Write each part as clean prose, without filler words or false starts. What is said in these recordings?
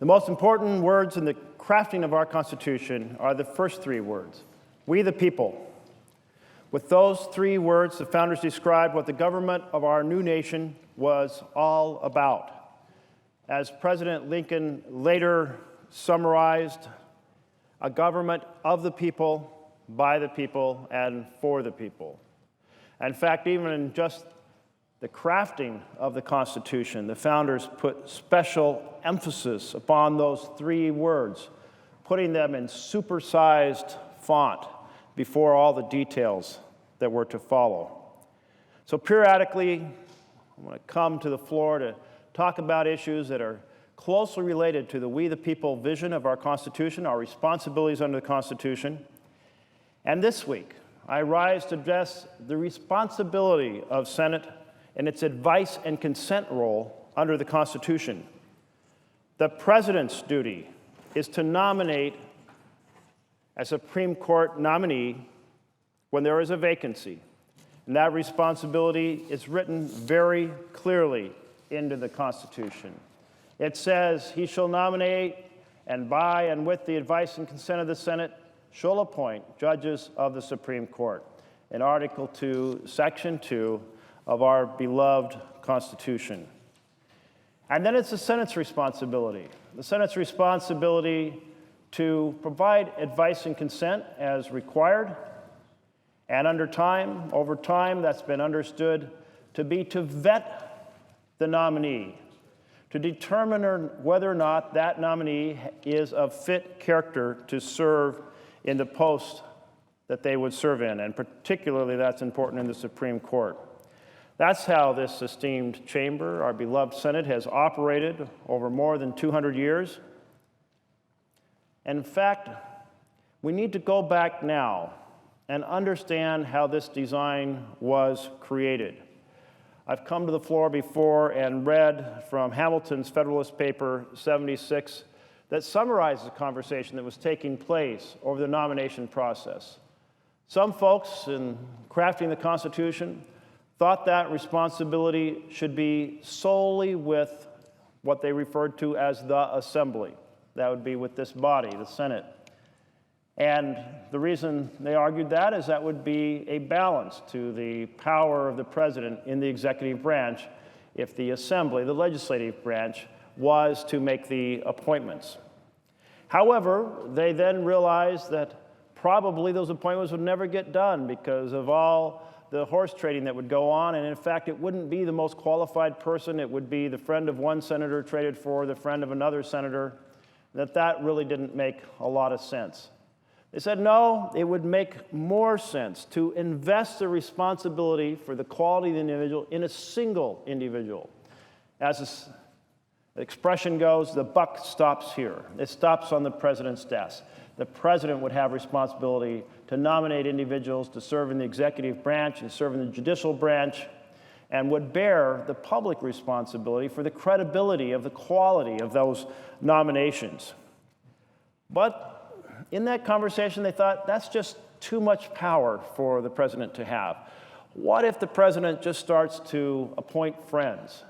The most important words in the crafting of our Constitution are the first three words, we the people. With those three words, the founders described what the government of our new nation was all about. As President Lincoln later summarized, a government of the people, by the people, and for the people. In fact, even in just the crafting of the Constitution, the founders put special emphasis upon those three words, putting them in supersized font before all the details that were to follow. So periodically, I'm going to come to the floor to talk about issues that are closely related to the we the people vision of our Constitution, our responsibilities under the Constitution. And this week, I rise to address the responsibility of Senate and its advice and consent role under the Constitution. The President's duty is to nominate a Supreme Court nominee when there is a vacancy. And that responsibility is written very clearly into the Constitution. It says, he shall nominate and by and with the advice and consent of the Senate shall appoint judges of the Supreme Court in Article 2, Section 2 of our beloved Constitution. And then it's the Senate's responsibility. The Senate's responsibility to provide advice and consent as required, and over time, that's been understood to be to vet the nominee, to determine whether or not that nominee is of fit character to serve in the post that they would serve in, and particularly that's important in the Supreme Court. That's how this esteemed chamber, our beloved Senate, has operated over more than 200 years. And in fact, we need to go back now and understand how this design was created. I've come to the floor before and read from Hamilton's Federalist Paper 76 that summarizes the conversation that was taking place over the nomination process. Some folks in crafting the Constitution thought that responsibility should be solely with what they referred to as the Assembly. That would be with this body, the Senate. And the reason they argued that is that would be a balance to the power of the president in the executive branch if the Assembly, the legislative branch, was to make the appointments. However, they then realized that probably those appointments would never get done because of all the horse trading that would go on, and in fact, it wouldn't be the most qualified person. It would be the friend of one senator traded for the friend of another senator, that really didn't make a lot of sense. They said, no, it would make more sense to invest the responsibility for the quality of the individual in a single individual. As the expression goes, the buck stops here. It stops on the president's desk. The president would have responsibility to nominate individuals to serve in the executive branch and serve in the judicial branch, and would bear the public responsibility for the credibility of the quality of those nominations. But in that conversation, they thought that's just too much power for the president to have. What if the president just starts to appoint friends,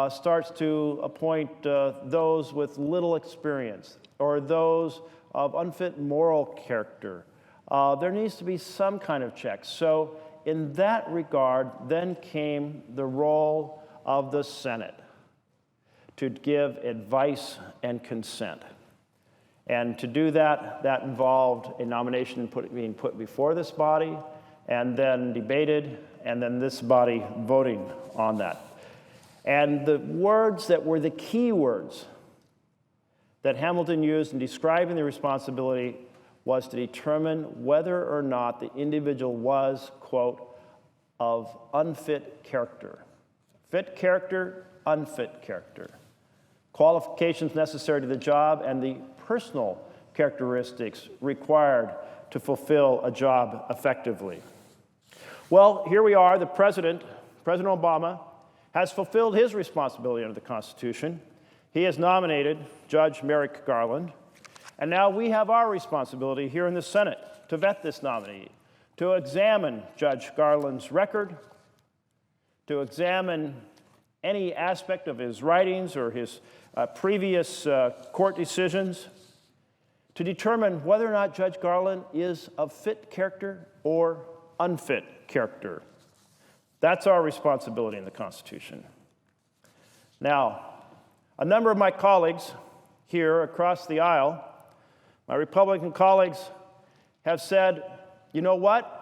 starts to appoint those with little experience, or those of unfit moral character? There needs to be some kind of check. So in that regard, then came the role of the Senate to give advice and consent. And to do that, that involved a nomination being put before this body, and then debated, and then this body voting on that. And the words that were the key words that Hamilton used in describing the responsibility was to determine whether or not the individual was, quote, of unfit character. Fit character, unfit character. Qualifications necessary to the job and the personal characteristics required to fulfill a job effectively. Well, here we are. The President Obama, has fulfilled his responsibility under the Constitution. He has nominated Judge Merrick Garland, and now we have our responsibility here in the Senate to vet this nominee, to examine Judge Garland's record, to examine any aspect of his writings or his previous court decisions to determine whether or not Judge Garland is of fit character or unfit character. That's our responsibility in the Constitution. Now, a number of my colleagues here across the aisle, my Republican colleagues, have said, you know what?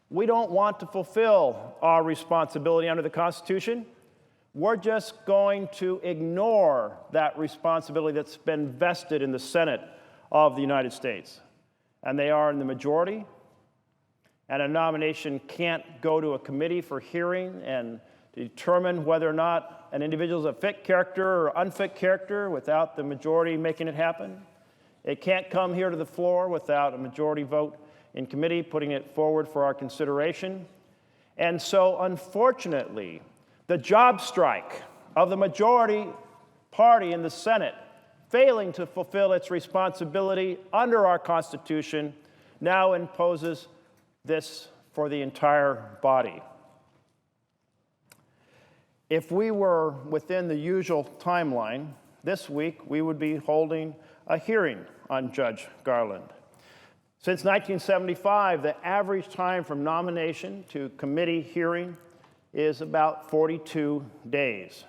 We don't want to fulfill our responsibility under the Constitution. We're just going to ignore that responsibility that's been vested in the Senate of the United States. And they are in the majority, and a nomination can't go to a committee for hearing and determine whether or not an individual is a fit character or unfit character without the majority making it happen. It can't come here to the floor without a majority vote in committee putting it forward for our consideration. And so, unfortunately, the job strike of the majority party in the Senate, failing to fulfill its responsibility under our Constitution, now imposes this for the entire body. If we were within the usual timeline, this week we would be holding a hearing on Judge Garland. Since 1975, the average time from nomination to committee hearing is about 42 days.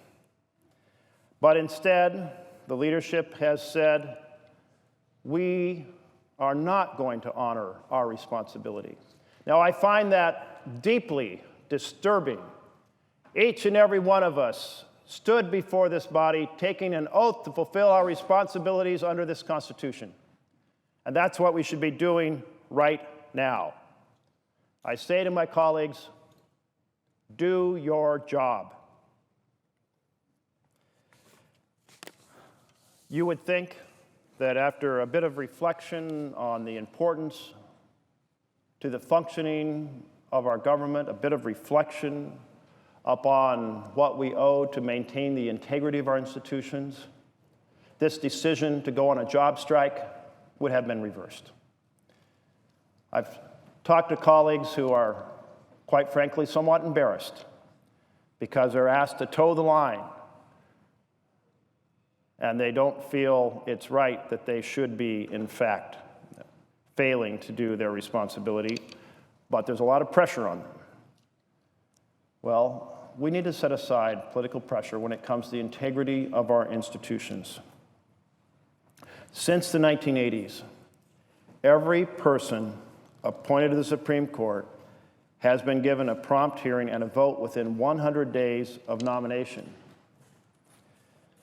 But instead, the leadership has said, we are not going to honor our responsibility. Now, I find that deeply disturbing. Each and every one of us stood before this body taking an oath to fulfill our responsibilities under this Constitution. And that's what we should be doing right now. I say to my colleagues, do your job. You would think that after a bit of reflection on the importance to the functioning of our government, a bit of reflection upon what we owe to maintain the integrity of our institutions, this decision to go on a job strike would have been reversed. I've talked to colleagues who are, quite frankly, somewhat embarrassed because they're asked to toe the line, and they don't feel it's right that they should be, in fact, failing to do their responsibility, but there's a lot of pressure on them. Well, we need to set aside political pressure when it comes to the integrity of our institutions. Since the 1980s, every person appointed to the Supreme Court has been given a prompt hearing and a vote within 100 days of nomination.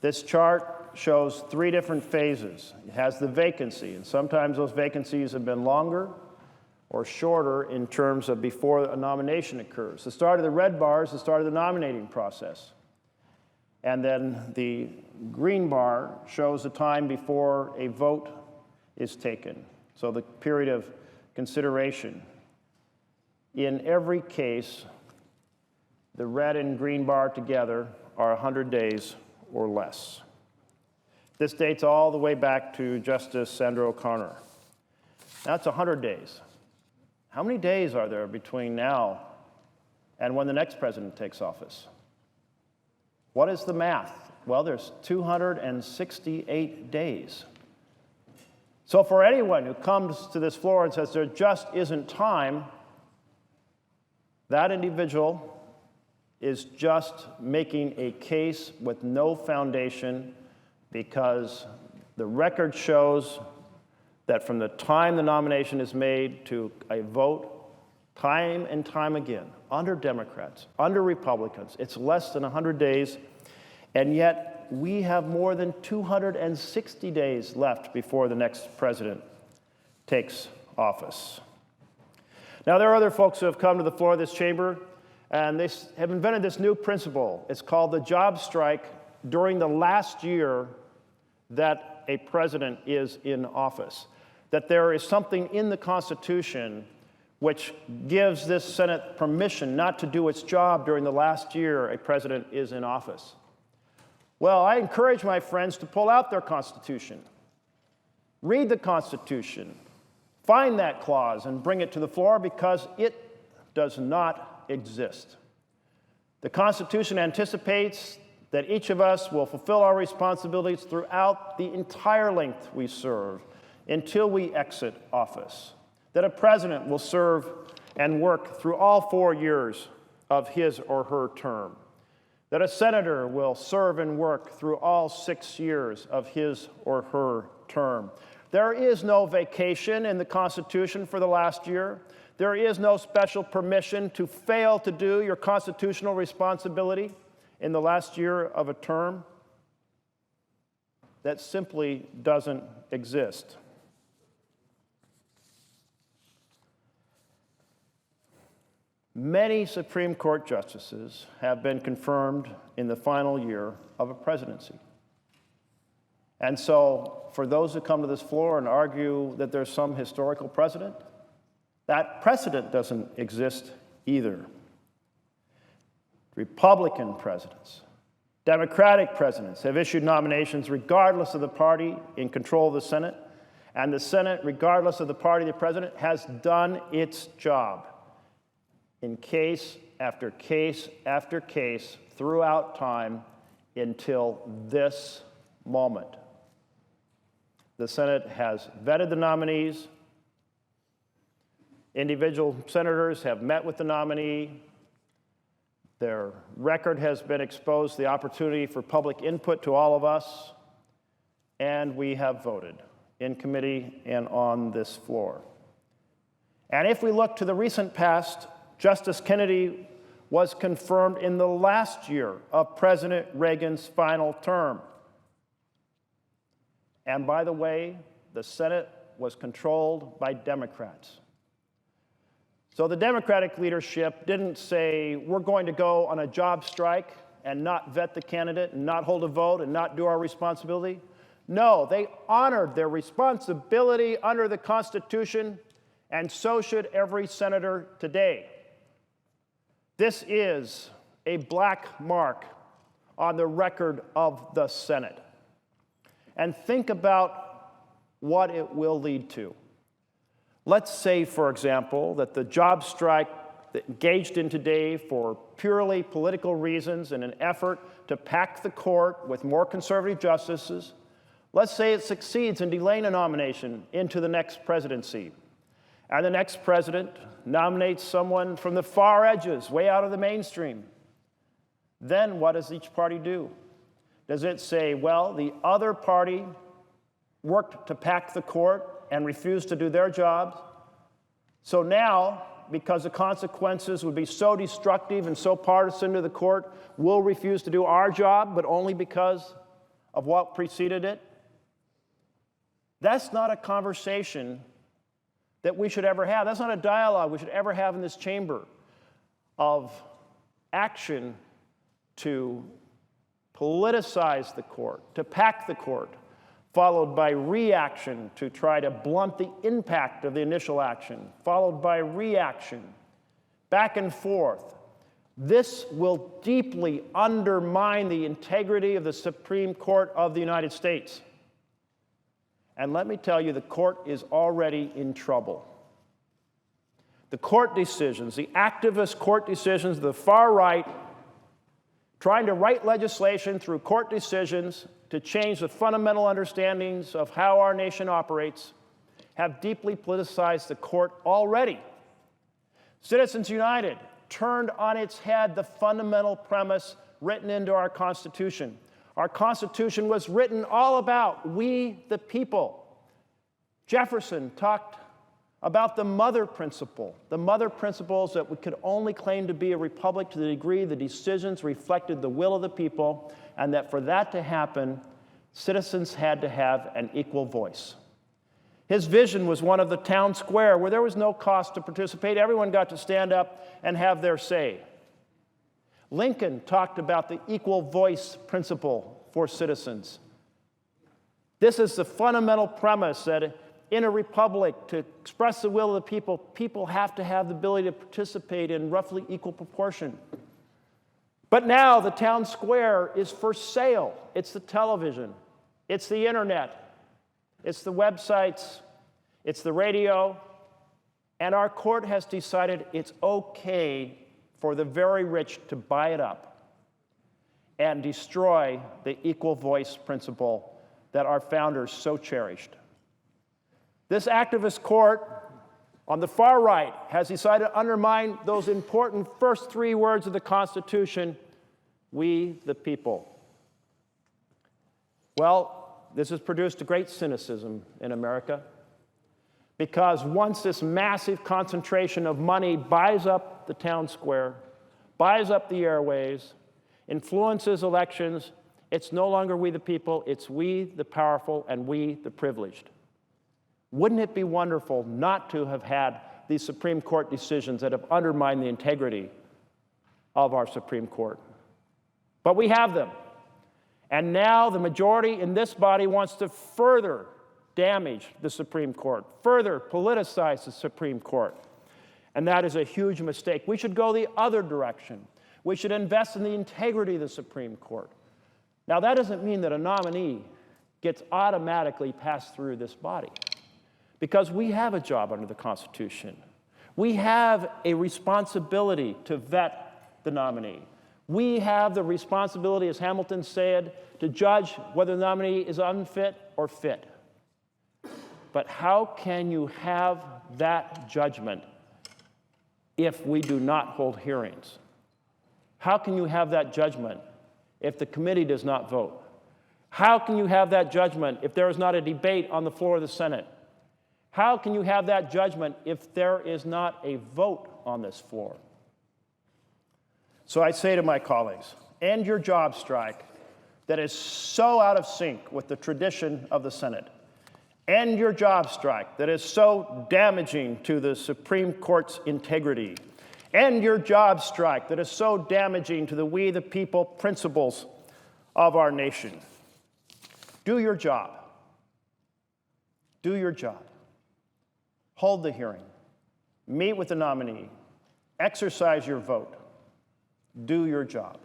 This chart shows 3 different phases. It has the vacancy, and sometimes those vacancies have been longer or shorter in terms of before a nomination occurs. The start of the red bar is the start of the nominating process. And then the green bar shows the time before a vote is taken, so the period of consideration. In every case, the red and green bar together are 100 days or less. This dates all the way back to Justice Sandra O'Connor. That's 100 days. How many days are there between now and when the next president takes office? What is the math? Well, there's 268 days. So for anyone who comes to this floor and says there just isn't time, that individual is just making a case with no foundation, because the record shows that from the time the nomination is made to a vote, time and time again, under Democrats, under Republicans, it's less than 100 days, and yet we have more than 260 days left before the next president takes office. Now, there are other folks who have come to the floor of this chamber, and they have invented this new principle. It's called the job strike during the last year that a president is in office. That there is something in the Constitution which gives this Senate permission not to do its job during the last year a president is in office. Well, I encourage my friends to pull out their Constitution, read the Constitution, find that clause and bring it to the floor, because it does not exist. The Constitution anticipates that each of us will fulfill our responsibilities throughout the entire length we serve until we exit office. That a president will serve and work through all 4 years of his or her term. That a senator will serve and work through all 6 years of his or her term. There is no vacation in the Constitution for the last year. There is no special permission to fail to do your constitutional responsibility in the last year of a term. That simply doesn't exist. Many Supreme Court justices have been confirmed in the final year of a presidency. And so, for those who come to this floor and argue that there's some historical precedent, that precedent doesn't exist either. Republican presidents, Democratic presidents have issued nominations regardless of the party in control of the Senate, and the Senate, regardless of the party of the president, has done its job in case after case after case throughout time until this moment. The Senate has vetted the nominees. Individual senators have met with the nominee. Their record has been exposed, the opportunity for public input to all of us, and we have voted in committee and on this floor. And if we look to the recent past, Justice Kennedy was confirmed in the last year of President Reagan's final term. And by the way, the Senate was controlled by Democrats. So the Democratic leadership didn't say, we're going to go on a job strike and not vet the candidate and not hold a vote and not do our responsibility. No, they honored their responsibility under the Constitution, and so should every senator today. This is a black mark on the record of the Senate. And think about what it will lead to. Let's say, for example, that the job strike that engaged in today for purely political reasons in an effort to pack the court with more conservative justices, let's say it succeeds in delaying a nomination into the next presidency. And the next president nominates someone from the far edges, way out of the mainstream. Then what does each party do? Does it say, well, the other party worked to pack the court and refused to do their jobs, so now, because the consequences would be so destructive and so partisan to the court, we'll refuse to do our job, but only because of what preceded it? That's not a conversation that we should ever have. That's not a dialogue we should ever have in this chamber of action to politicize the court, to pack the court, followed by reaction to try to blunt the impact of the initial action, followed by reaction, back and forth. This will deeply undermine the integrity of the Supreme Court of the United States. And let me tell you, the court is already in trouble. The court decisions, the activist court decisions of the far right, trying to write legislation through court decisions to change the fundamental understandings of how our nation operates, have deeply politicized the court already. Citizens United turned on its head the fundamental premise written into our Constitution. Our Constitution was written all about we the people. Jefferson talked about the mother principle. The mother principle is that we could only claim to be a republic to the degree the decisions reflected the will of the people, and that for that to happen, citizens had to have an equal voice. His vision was one of the town square where there was no cost to participate. Everyone got to stand up and have their say. Lincoln talked about the equal voice principle for citizens. This is the fundamental premise that in a republic, to express the will of the people, people have to have the ability to participate in roughly equal proportion. But now the town square is for sale. It's the television, it's the internet, it's the websites, it's the radio, and our court has decided it's okay for the very rich to buy it up and destroy the equal voice principle that our founders so cherished. This activist court on the far right has decided to undermine those important first three words of the Constitution, we the people. Well, this has produced a great cynicism in America, because once this massive concentration of money buys up the town square, buys up the airways, influences elections, it's no longer we the people, it's we the powerful and we the privileged. Wouldn't it be wonderful not to have had these Supreme Court decisions that have undermined the integrity of our Supreme Court? But we have them. And now the majority in this body wants to further damage the Supreme Court, further politicize the Supreme Court. And that is a huge mistake. We should go the other direction. We should invest in the integrity of the Supreme Court. Now, that doesn't mean that a nominee gets automatically passed through this body, because we have a job under the Constitution. We have a responsibility to vet the nominee. We have the responsibility, as Hamilton said, to judge whether the nominee is unfit or fit. But how can you have that judgment if we do not hold hearings? How can you have that judgment if the committee does not vote? How can you have that judgment if there is not a debate on the floor of the Senate? How can you have that judgment if there is not a vote on this floor? So I say to my colleagues, end your job strike that is so out of sync with the tradition of the Senate. End your job strike that is so damaging to the Supreme Court's integrity. End your job strike that is so damaging to the we the people principles of our nation. Do your job. Do your job. Hold the hearing. Meet with the nominee. Exercise your vote. Do your job.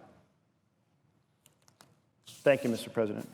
Thank you, Mr. President.